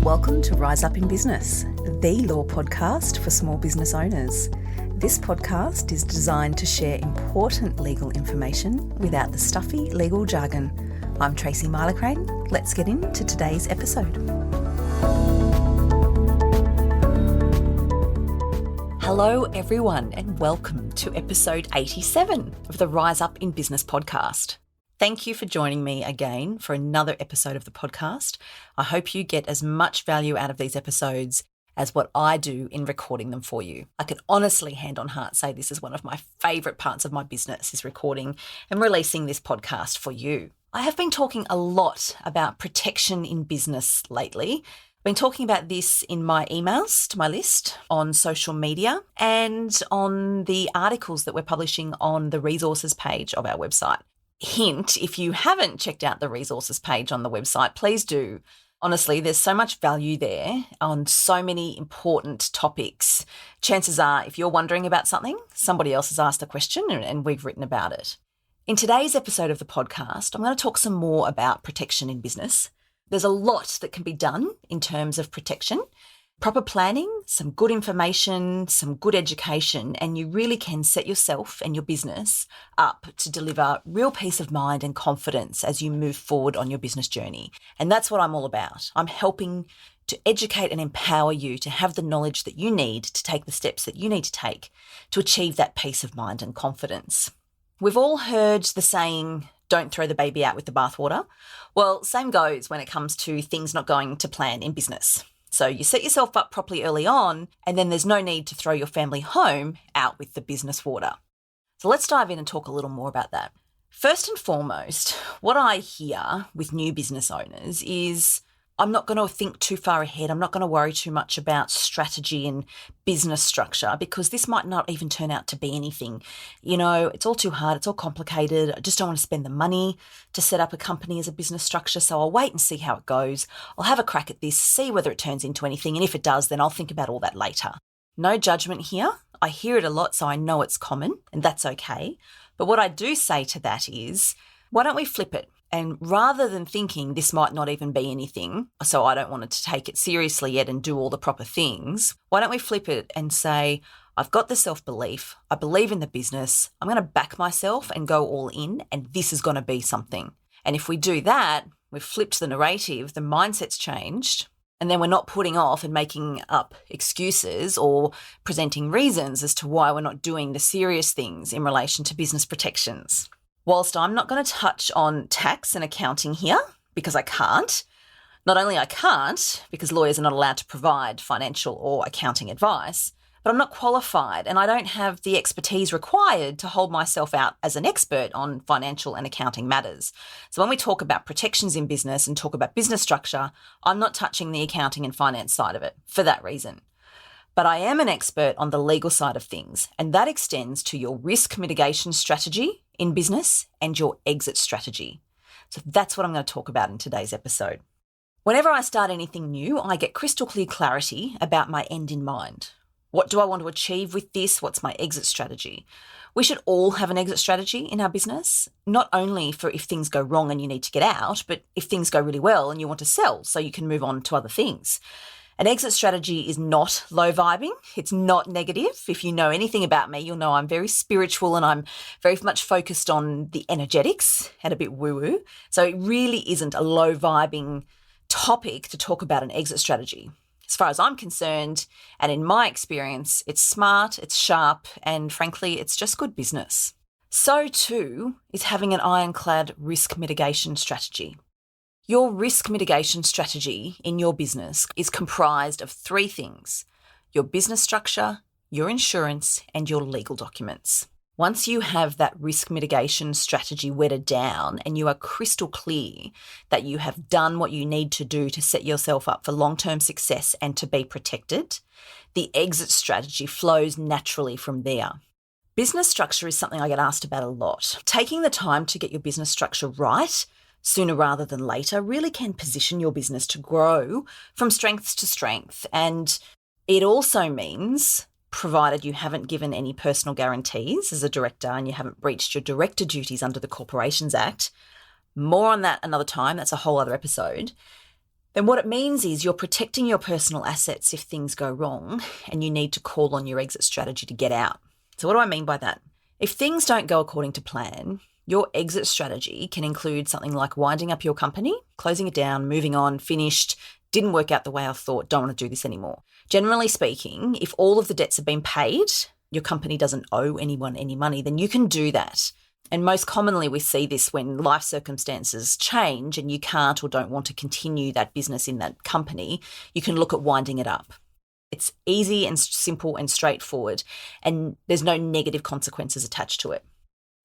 Welcome to Rise Up in Business, the law podcast for small business owners. This podcast is designed to share important legal information without the stuffy legal jargon. I'm Tracy Milacrane. Let's get into today's episode. Hello everyone and welcome to episode 87 of the Rise Up in Business podcast. Thank you for joining me again for another episode of the podcast. I hope you get as much value out of these episodes as what I do in recording them for you. I can honestly, hand on heart, say this is one of my favourite parts of my business, is recording and releasing this podcast for you. I have been talking a lot about protection in business lately. I've been talking about this in my emails to my list, on social media, and on the articles that we're publishing on the resources page of our website. Hint, if you haven't checked out the resources page on the website, please do. Honestly, there's so much value there on so many important topics. Chances are, if you're wondering about something, somebody else has asked a question and we've written about it. In today's episode of the podcast, I'm going to talk some more about protection in business. There's a lot that can be done in terms of protection. Proper planning, some good information, some good education, and you really can set yourself and your business up to deliver real peace of mind and confidence as you move forward on your business journey. And that's what I'm all about. I'm helping to educate and empower you to have the knowledge that you need to take the steps that you need to take to achieve that peace of mind and confidence. We've all heard the saying, don't throw the baby out with the bathwater. Well, same goes when it comes to things not going to plan in business. So you set yourself up properly early on, and then there's no need to throw your family home out with the business water. So let's dive in and talk a little more about that. First and foremost, what I hear with new business owners is, I'm not going to think too far ahead. I'm not going to worry too much about strategy and business structure because this might not even turn out to be anything. You know, it's all too hard. It's all complicated. I just don't want to spend the money to set up a company as a business structure. So I'll wait and see how it goes. I'll have a crack at this, see whether it turns into anything. And if it does, then I'll think about all that later. No judgment here. I hear it a lot, so I know it's common and that's okay. But what I do say to that is, why don't we flip it? And rather than thinking this might not even be anything, so I don't want to take it seriously yet and do all the proper things, why don't we flip it and say, I've got the self-belief, I believe in the business, I'm going to back myself and go all in, and this is going to be something. And if we do that, we've flipped the narrative, the mindset's changed, and then we're not putting off and making up excuses or presenting reasons as to why we're not doing the serious things in relation to business protections. Whilst I'm not going to touch on tax and accounting here, because I can't, not only I can't, because lawyers are not allowed to provide financial or accounting advice, but I'm not qualified and I don't have the expertise required to hold myself out as an expert on financial and accounting matters. So when we talk about protections in business and talk about business structure, I'm not touching the accounting and finance side of it for that reason. But I am an expert on the legal side of things, and that extends to your risk mitigation strategy in business and your exit strategy. So that's what I'm going to talk about in today's episode. Whenever I start anything new, I get crystal clear clarity about my end in mind. What do I want to achieve with this? What's my exit strategy? We should all have an exit strategy in our business, not only for if things go wrong and you need to get out, but if things go really well and you want to sell so you can move on to other things. An exit strategy is not low vibing. It's not negative. If you know anything about me, you'll know I'm very spiritual and I'm very much focused on the energetics and a bit woo-woo. So it really isn't a low vibing topic to talk about an exit strategy. As far as I'm concerned, and in my experience, it's smart, it's sharp, and frankly, it's just good business. So too is having an iron-clad risk mitigation strategy. Your risk mitigation strategy in your business is comprised of three things: your business structure, your insurance, and your legal documents. Once you have that risk mitigation strategy wetted down and you are crystal clear that you have done what you need to do to set yourself up for long-term success and to be protected, the exit strategy flows naturally from there. Business structure is something I get asked about a lot. Taking the time to get your business structure right sooner rather than later really can position your business to grow from strength to strength. And it also means, provided you haven't given any personal guarantees as a director and you haven't breached your director duties under the Corporations Act, more on that another time, that's a whole other episode, then what it means is you're protecting your personal assets if things go wrong and you need to call on your exit strategy to get out. So what do I mean by that? If things don't go according to plan, your exit strategy can include something like winding up your company, closing it down, moving on, finished, didn't work out the way I thought, don't want to do this anymore. Generally speaking, if all of the debts have been paid, your company doesn't owe anyone any money, then you can do that. And most commonly we see this when life circumstances change and you can't or don't want to continue that business in that company, you can look at winding it up. It's easy and simple and straightforward, and there's no negative consequences attached to it.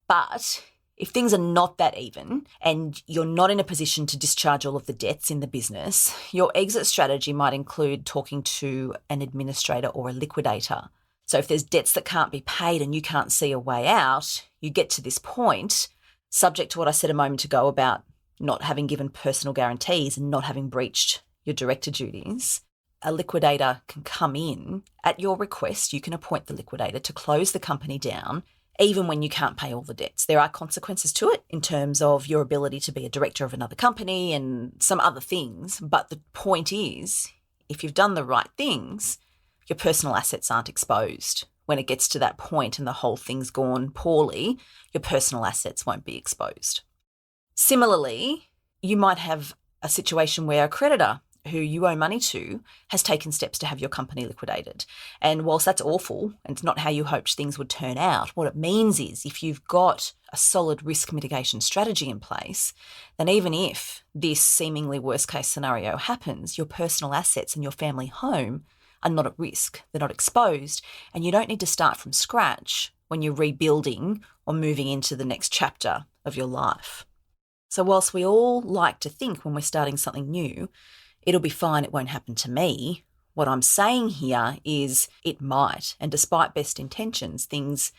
But if things are not that even and you're not in a position to discharge all of the debts in the business, your exit strategy might include talking to an administrator or a liquidator. So if there's debts that can't be paid and you can't see a way out, you get to this point, subject to what I said a moment ago about not having given personal guarantees and not having breached your director duties. A liquidator can come in at your request. You can appoint the liquidator to close the company down, even when you can't pay all the debts. There are consequences to it in terms of your ability to be a director of another company and some other things. But the point is, if you've done the right things, your personal assets aren't exposed. When it gets to that point and the whole thing's gone poorly, your personal assets won't be exposed. Similarly, you might have a situation where a creditor who you owe money to has taken steps to have your company liquidated. And whilst that's awful and it's not how you hoped things would turn out, what it means is if you've got a solid risk mitigation strategy in place, then even if this seemingly worst case scenario happens, your personal assets and your family home are not at risk. They're not exposed, and you don't need to start from scratch when you're rebuilding or moving into the next chapter of your life. So whilst we all like to think when we're starting something new, it'll be fine, it won't happen to me, what I'm saying here is it might. And despite best intentions, things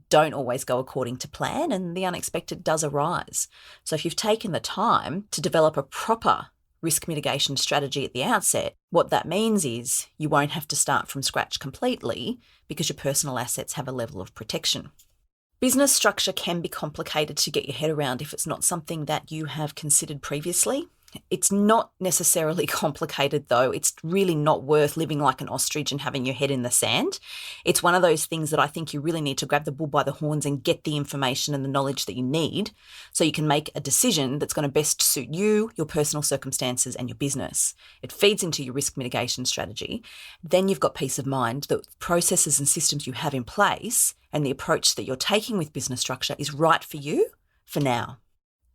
don't always go according to plan and the unexpected does arise. So if you've taken the time to develop a proper risk mitigation strategy at the outset, what that means is you won't have to start from scratch completely because your personal assets have a level of protection. Business structure can be complicated to get your head around if it's not something that you have considered previously. It's not necessarily complicated though. It's really not worth living like an ostrich and having your head in the sand. It's one of those things that I think you really need to grab the bull by the horns and get the information and the knowledge that you need so you can make a decision that's going to best suit you, your personal circumstances and your business. It feeds into your risk mitigation strategy. Then you've got peace of mind that processes and systems you have in place and the approach that you're taking with business structure is right for you for now.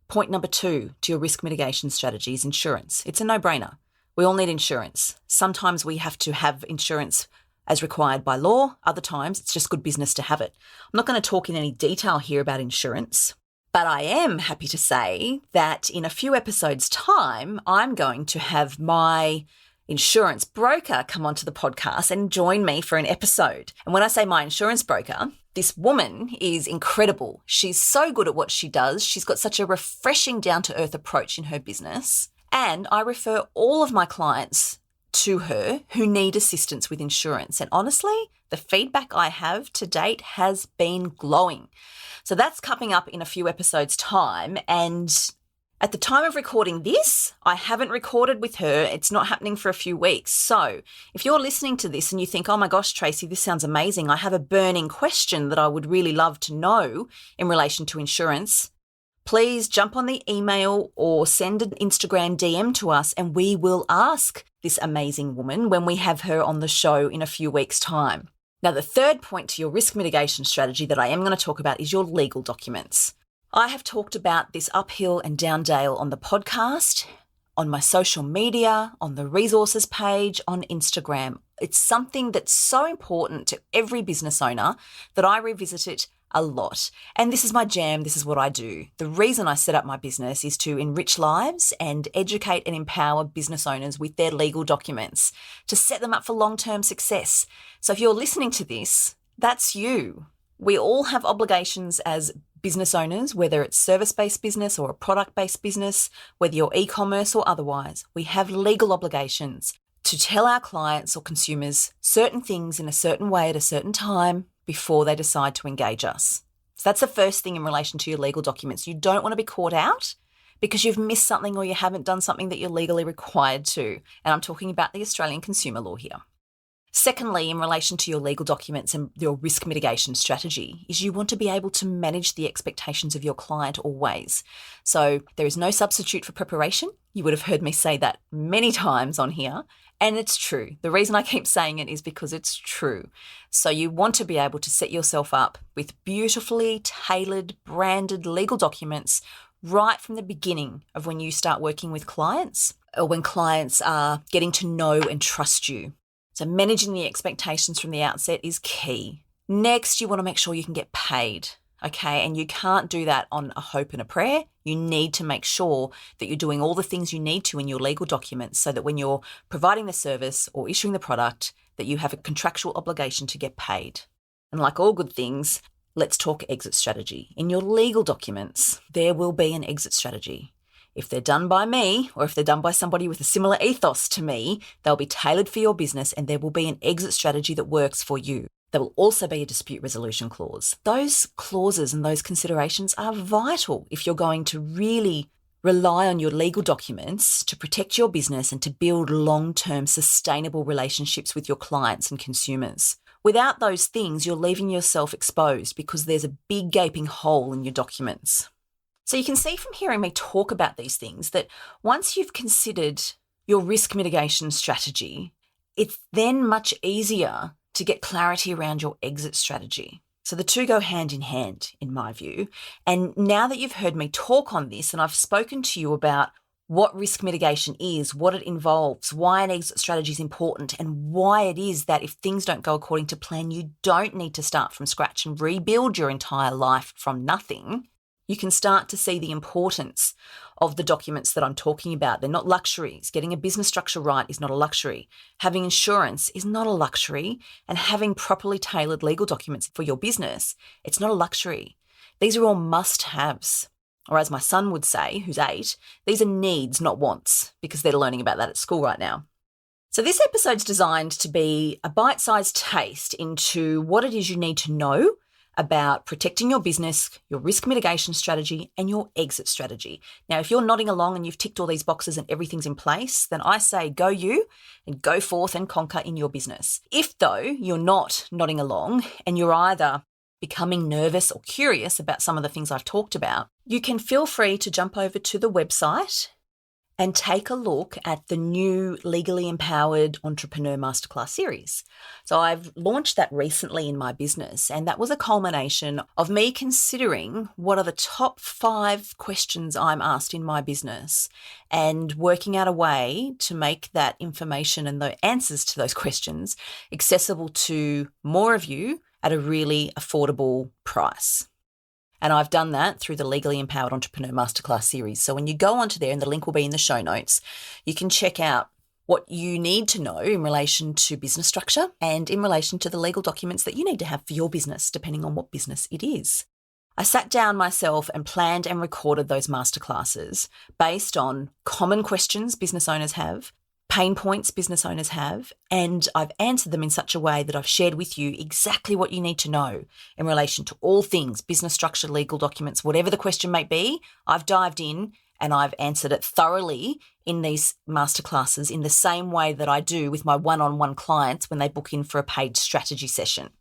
Point number 2 to your risk mitigation strategy is insurance. It's a no-brainer. We all need insurance. Sometimes we have to have insurance as required by law. Other times it's just good business to have it. I'm not going to talk in any detail here about insurance, but I am happy to say that in a few episodes' time, I'm going to have my insurance broker come onto the podcast and join me for an episode. And when I say my insurance broker, this woman is incredible. She's so good at what she does. She's got such a refreshing down-to-earth approach in her business. And I refer all of my clients to her who need assistance with insurance. And honestly, the feedback I have to date has been glowing. So that's coming up in a few episodes' time. And at the time of recording this, I haven't recorded with her. It's not happening for a few weeks. So if you're listening to this and you think, oh my gosh, Tracy, this sounds amazing. I have a burning question that I would really love to know in relation to insurance, please jump on the email or send an Instagram DM to us and we will ask this amazing woman when we have her on the show in a few weeks' time. Now, the third point to your risk mitigation strategy that I am going to talk about is your legal documents. I have talked about this uphill and down dale on the podcast, on my social media, on the resources page, on Instagram. It's something that's so important to every business owner that I revisit it a lot. And this is my jam. This is what I do. The reason I set up my business is to enrich lives and educate and empower business owners with their legal documents to set them up for long-term success. So if you're listening to this, that's you. We all have obligations as business owners, whether it's service-based business or a product-based business, whether you're e-commerce or otherwise. We have legal obligations to tell our clients or consumers certain things in a certain way at a certain time before they decide to engage us. So that's the first thing in relation to your legal documents. You don't want to be caught out because you've missed something or you haven't done something that you're legally required to. And I'm talking about the Australian consumer law here. Secondly, in relation to your legal documents and your risk mitigation strategy, is you want to be able to manage the expectations of your client always. So there is no substitute for preparation. You would have heard me say that many times on here, and it's true. The reason I keep saying it is because it's true. So you want to be able to set yourself up with beautifully tailored, branded legal documents right from the beginning of when you start working with clients or when clients are getting to know and trust you. So managing the expectations from the outset is key. Next, you want to make sure you can get paid, okay? And you can't do that on a hope and a prayer. You need to make sure that you're doing all the things you need to in your legal documents so that when you're providing the service or issuing the product, that you have a contractual obligation to get paid. And like all good things, let's talk exit strategy. In your legal documents, there will be an exit strategy. If they're done by me or if they're done by somebody with a similar ethos to me, they'll be tailored for your business and there will be an exit strategy that works for you. There will also be a dispute resolution clause. Those clauses and those considerations are vital if you're going to really rely on your legal documents to protect your business and to build long-term sustainable relationships with your clients and consumers. Without those things, you're leaving yourself exposed because there's a big gaping hole in your documents. So you can see from hearing me talk about these things that once you've considered your risk mitigation strategy, it's then much easier to get clarity around your exit strategy. So the two go hand in hand, in my view. And now that you've heard me talk on this and I've spoken to you about what risk mitigation is, what it involves, why an exit strategy is important, and why it is that if things don't go according to plan, you don't need to start from scratch and rebuild your entire life from nothing, you can start to see the importance of the documents that I'm talking about. They're not luxuries. Getting a business structure right is not a luxury. Having insurance is not a luxury. And having properly tailored legal documents for your business, it's not a luxury. These are all must-haves. Or as my son would say, who's 8, these are needs, not wants, because they're learning about that at school right now. So this episode's designed to be a bite-sized taste into what it is you need to know about protecting your business, your risk mitigation strategy, and your exit strategy. Now, if you're nodding along and you've ticked all these boxes and everything's in place, then I say go you and go forth and conquer in your business. If, though, you're not nodding along and you're either becoming nervous or curious about some of the things I've talked about, you can feel free to jump over to the website and take a look at the new Legally Empowered Entrepreneur Masterclass series. So I've launched that recently in my business, and that was a culmination of me considering what are the top 5 questions I'm asked in my business and working out a way to make that information and the answers to those questions accessible to more of you at a really affordable price. And I've done that through the Legally Empowered Entrepreneur Masterclass series. So when you go onto there, and the link will be in the show notes, you can check out what you need to know in relation to business structure and in relation to the legal documents that you need to have for your business, depending on what business it is. I sat down myself and planned and recorded those masterclasses based on common questions business owners have, pain points business owners have, and I've answered them in such a way that I've shared with you exactly what you need to know in relation to all things business structure, legal documents, whatever the question may be. I've dived in and I've answered it thoroughly in these masterclasses in the same way that I do with my one-on-one clients when they book in for a paid strategy session.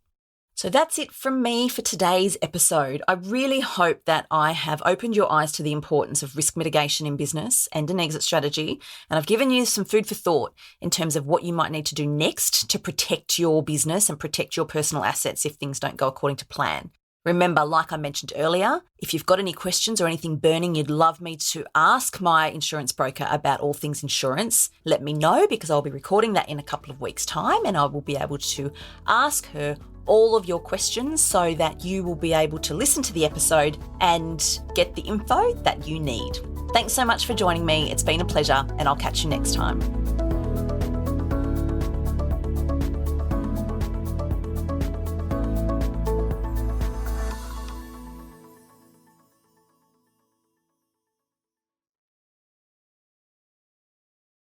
So that's it from me for today's episode. I really hope that I have opened your eyes to the importance of risk mitigation in business and an exit strategy, and I've given you some food for thought in terms of what you might need to do next to protect your business and protect your personal assets if things don't go according to plan. Remember, like I mentioned earlier, if you've got any questions or anything burning you'd love me to ask my insurance broker about all things insurance, let me know, because I'll be recording that in a couple of weeks' time and I will be able to ask her all of your questions so that you will be able to listen to the episode and get the info that you need. Thanks so much for joining me. It's been a pleasure, and I'll catch you next time.